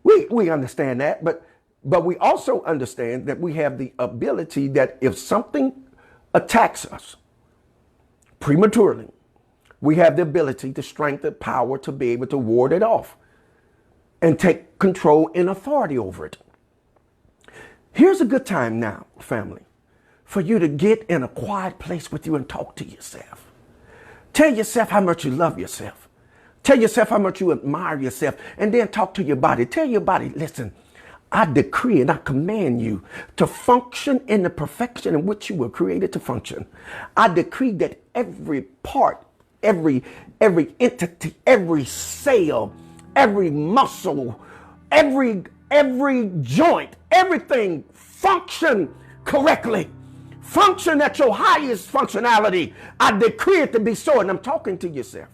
We understand that, but we also understand that we have the ability that if something attacks us prematurely, we have the ability, the strength, the power to be able to ward it off and take control and authority over it. Here's a good time now, family. for you to get in a quiet place with you and talk to yourself. Tell yourself how much you love yourself. Tell yourself how much you admire yourself, and then talk to your body. Tell your body, listen, I decree and I command you to function in the perfection in which you were created to function. I decree that every part, every entity, every cell, every muscle, every joint, everything function correctly. Function at your highest functionality. I decree it to be so, and I'm talking to yourself.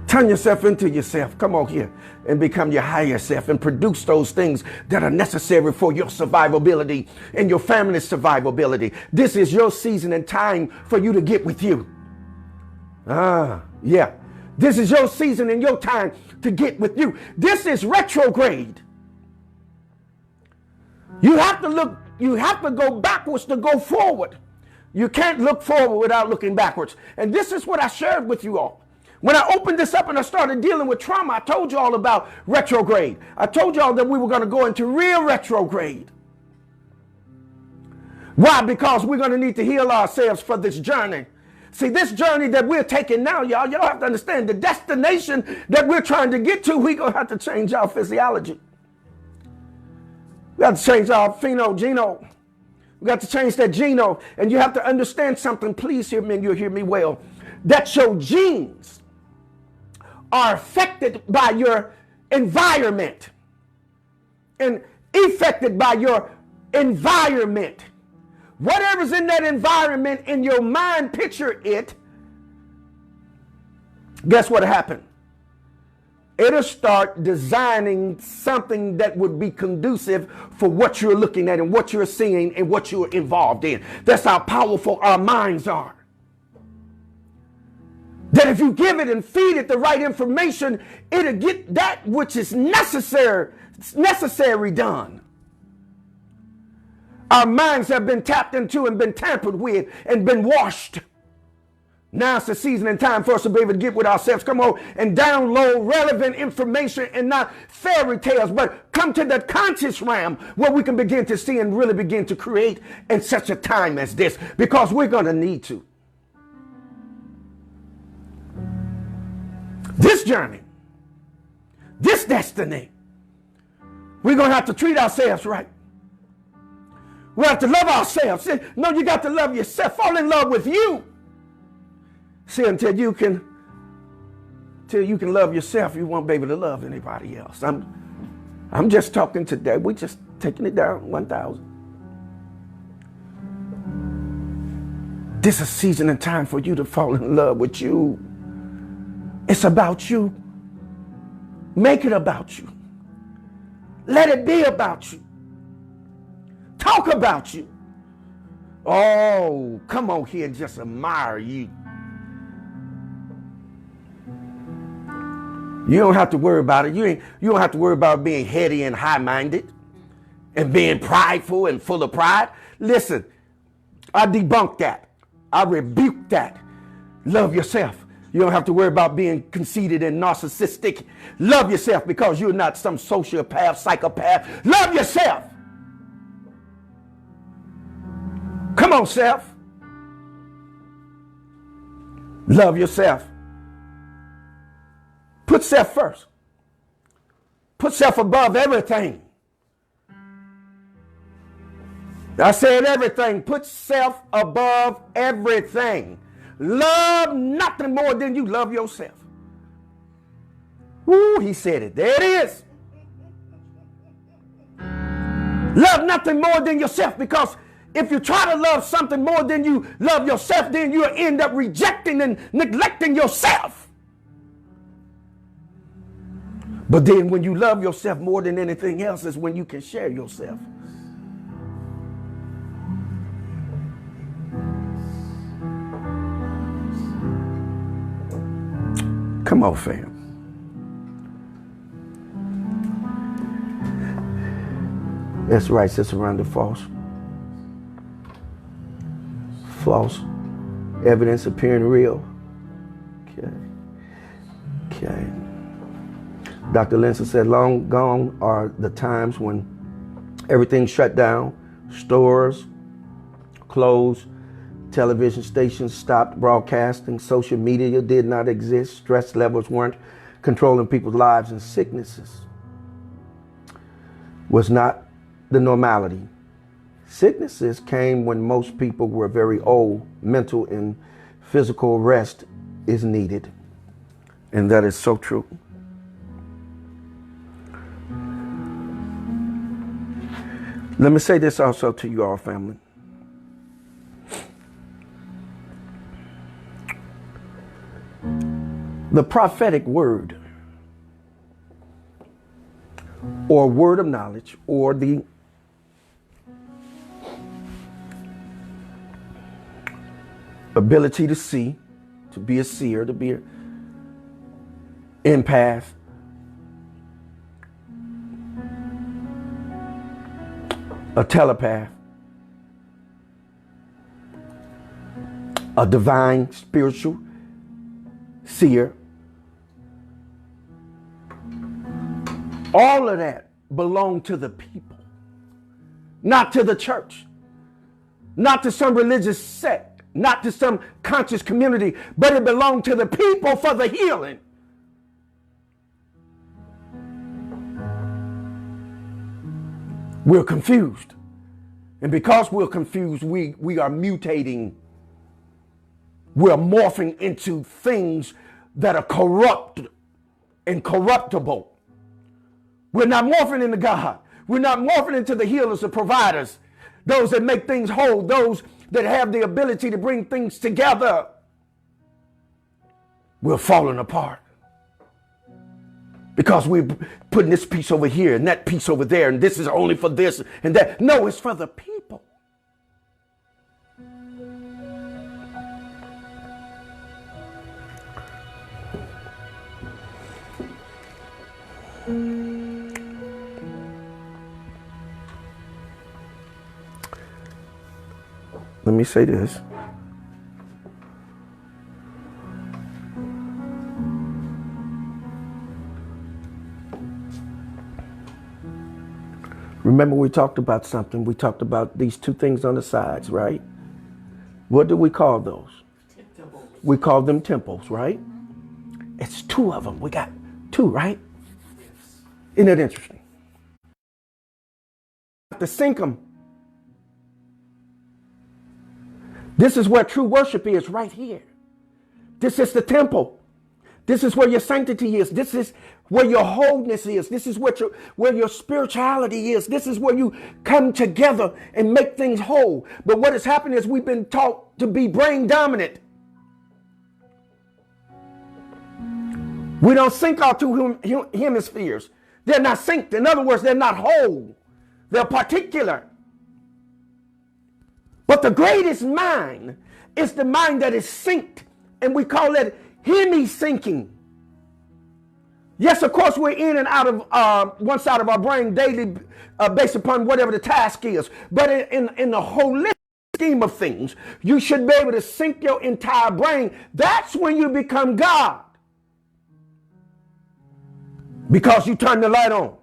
Turn yourself into yourself. Come on here and become your higher self and produce those things that are necessary for your survivability and your family's survivability. This is your season and time for you to get with you. Yeah. This is your season and your time to get with you. This is retrograde. You have to go backwards to go forward. You can't look forward without looking backwards. And this is what I shared with you all. When I opened this up and I started dealing with trauma, I told you all about retrograde. I told you all that we were going to go into real retrograde. Why? Because we're going to need to heal ourselves for this journey. See, this journey that we're taking now, y'all have to understand the destination that we're trying to get to, we're going to have to change our physiology. We have to change our genome. We got to change that genome. And you have to understand something. Please hear me, and you'll hear me well. That your genes are affected by your environment and affected by your environment. Whatever's in that environment in your mind, picture it. Guess what happened? It'll start designing something that would be conducive for what you're looking at and what you're seeing and what you're involved in. That's how powerful our minds are. That if you give it and feed it the right information, it'll get that which is necessary done. Our minds have been tapped into and been tampered with and been washed. Now it's the season and time for us to be able to get with ourselves. Come on and download relevant information and not fairy tales, but come to the conscious realm where we can begin to see and really begin to create in such a time as this, because we're going to need to. This journey, this destiny, we're going to have to treat ourselves right. We have to love ourselves. No, you got to love yourself. Fall in love with you. See, until you can love yourself, you won't be able to love anybody else. I'm just talking today. We're just taking it down 1,000. This is a season and time for you to fall in love with you. It's about you. Make it about you. Let it be about you. Talk about you. Oh, come on here and just admire you. You don't have to worry about it. You don't have to worry about being heady and high-minded and being prideful and full of pride. Listen, I debunk that. I rebuke that. Love yourself. You don't have to worry about being conceited and narcissistic. Love yourself, because you're not some sociopath, psychopath. Love yourself. Come on, self. Love yourself. Put self first. Put self above everything. I said everything. Put self above everything. Love nothing more than you love yourself. Woo, he said it. There it is. Love nothing more than yourself, because if you try to love something more than you love yourself, then you'll end up rejecting and neglecting yourself. But then when you love yourself more than anything else is when you can share yourself. Come on, fam. That's right, Sister Rhonda. False evidence appearing real. Okay. Dr. Linson said, long gone are the times when everything shut down, stores, closed. Television stations stopped broadcasting. Social media did not exist. Stress levels weren't controlling people's lives, and sicknesses was not the normality. Sicknesses came when most people were very old. Mental and physical rest is needed. And that is so true. Let me say this also to you all, family. The prophetic word, or word of knowledge, or the ability to see, to be a seer, to be an empath, a telepath, a divine spiritual seer. All of that belonged to the people, not to the church, not to some religious sect, not to some conscious community, but it belonged to the people for the healing. We're confused. And because we're confused, we are mutating. We're morphing into things that are corrupt and corruptible. We're not morphing into God. We're not morphing into the healers, the providers, those that make things whole, those that have the ability to bring things together. We're falling apart because we're putting this piece over here and that piece over there, and this is only for this and that. No, it's for the people. Let me say this. Remember, we talked about something. We talked about these two things on the sides, right? What do we call those? Temples. We call them temples, right? It's two of them. We got two, right? Yes. Isn't that interesting? To sync them. This is where true worship is, right here. This is the temple. This is where your sanctity is. This is where your wholeness is. This is where your spirituality is. This is where you come together and make things whole. But what has happened is we've been taught to be brain dominant. We don't sync our two hemispheres. They're not synced. In other words, they're not whole. They're particular. But the greatest mind is the mind that is synced, and we call it hemi-syncing. Yes, of course, we're in and out of one side of our brain daily based upon whatever the task is. But in the holistic scheme of things, you should be able to sync your entire brain. That's when you become God. Because you turn the light on.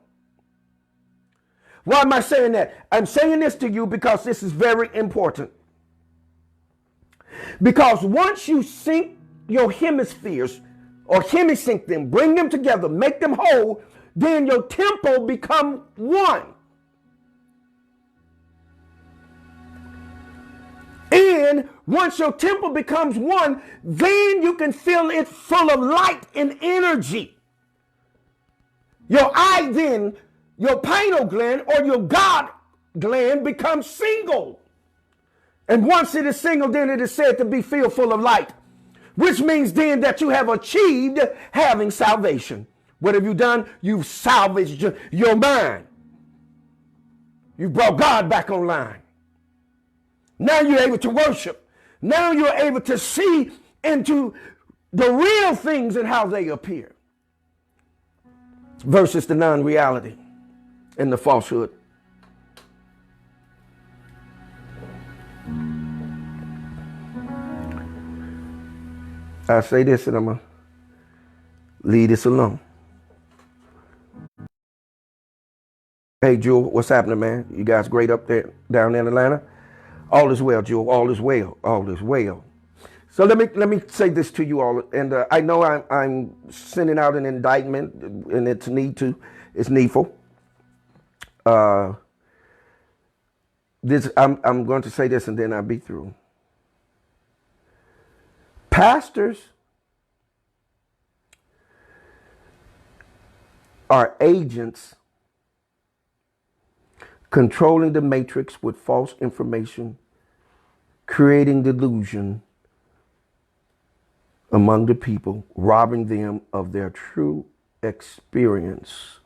Why am I saying that? I'm saying this to you because this is very important. Because once you sync your hemispheres, or hemisync them, bring them together, make them whole, then your temple become one. And once your temple becomes one, then you can feel it full of light and energy. Your eye then, your pineal gland or your God gland becomes single. And once it is single, then it is said to be filled full of light, which means then that you have achieved having salvation. What have you done? You've salvaged your mind. You brought God back online. Now you're able to worship. Now you're able to see into the real things and how they appear versus the non-reality and the falsehood. I say this and I'm going to leave this alone. Hey, Jewel, what's happening, man? You guys great up there, down there in Atlanta? All is well, Jewel. All is well. All is well. So let me say this to you all, and I know I'm sending out an indictment, and it's needful. I'm going to say this, and then I'll be through. Pastors are agents controlling the matrix with false information, creating delusion among the people, robbing them of their true experiences,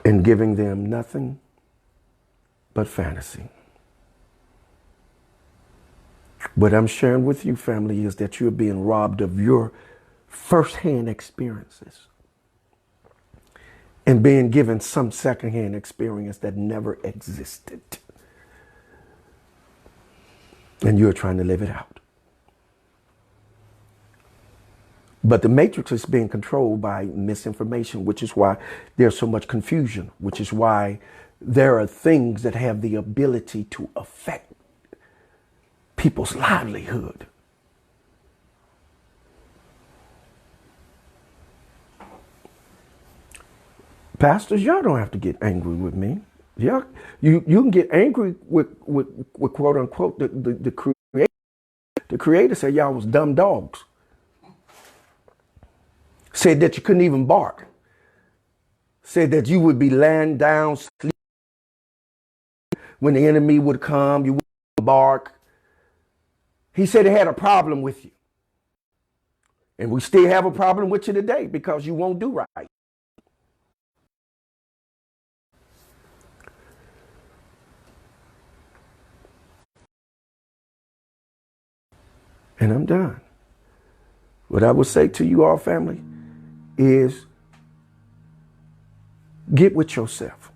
and giving them nothing but fantasy. What I'm sharing with you, family, is that you're being robbed of your firsthand experiences and being given some secondhand experience that never existed. And you're trying to live it out. But the matrix is being controlled by misinformation, which is why there's so much confusion, which is why there are things that have the ability to affect people's livelihood. Pastors, y'all don't have to get angry with me. Y'all, you can get angry with quote unquote the creator. The creator said y'all was dumb dogs. Said that you couldn't even bark. Said that you would be laying down, sleep. When the enemy would come, you wouldn't bark. He said he had a problem with you. And we still have a problem with you today because you won't do right. And I'm done. What I would say to you all, family, is get with yourself.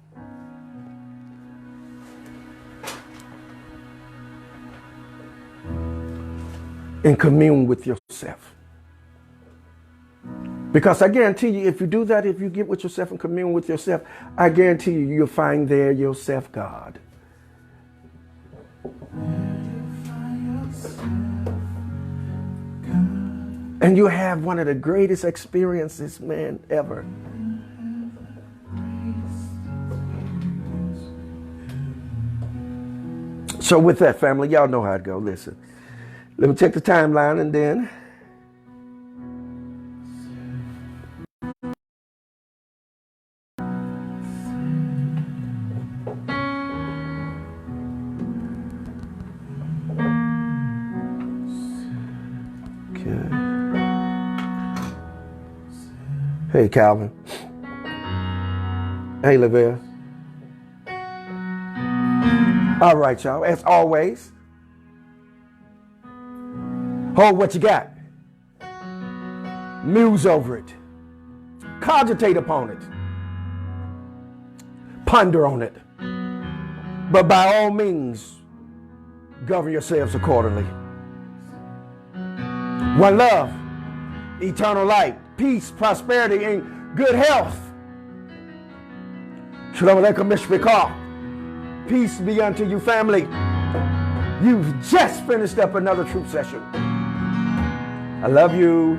And commune with yourself. Because I guarantee you, if you do that, if you get with yourself and commune with yourself, I guarantee you, you'll find there yourself God. And you have one of the greatest experiences, man, ever. So with that, family, y'all know how it go. Listen, let me check the timeline and then. Hey, Calvin. Hey, Lavelle. All right, y'all. As always, hold what you got. Muse over it. Cogitate upon it. Ponder on it. But by all means, govern yourselves accordingly. One love, eternal light, peace, prosperity, and good health. Shalom Aleichem Mishpachah. Peace be unto you, family. You've just finished up another truth session. I love you.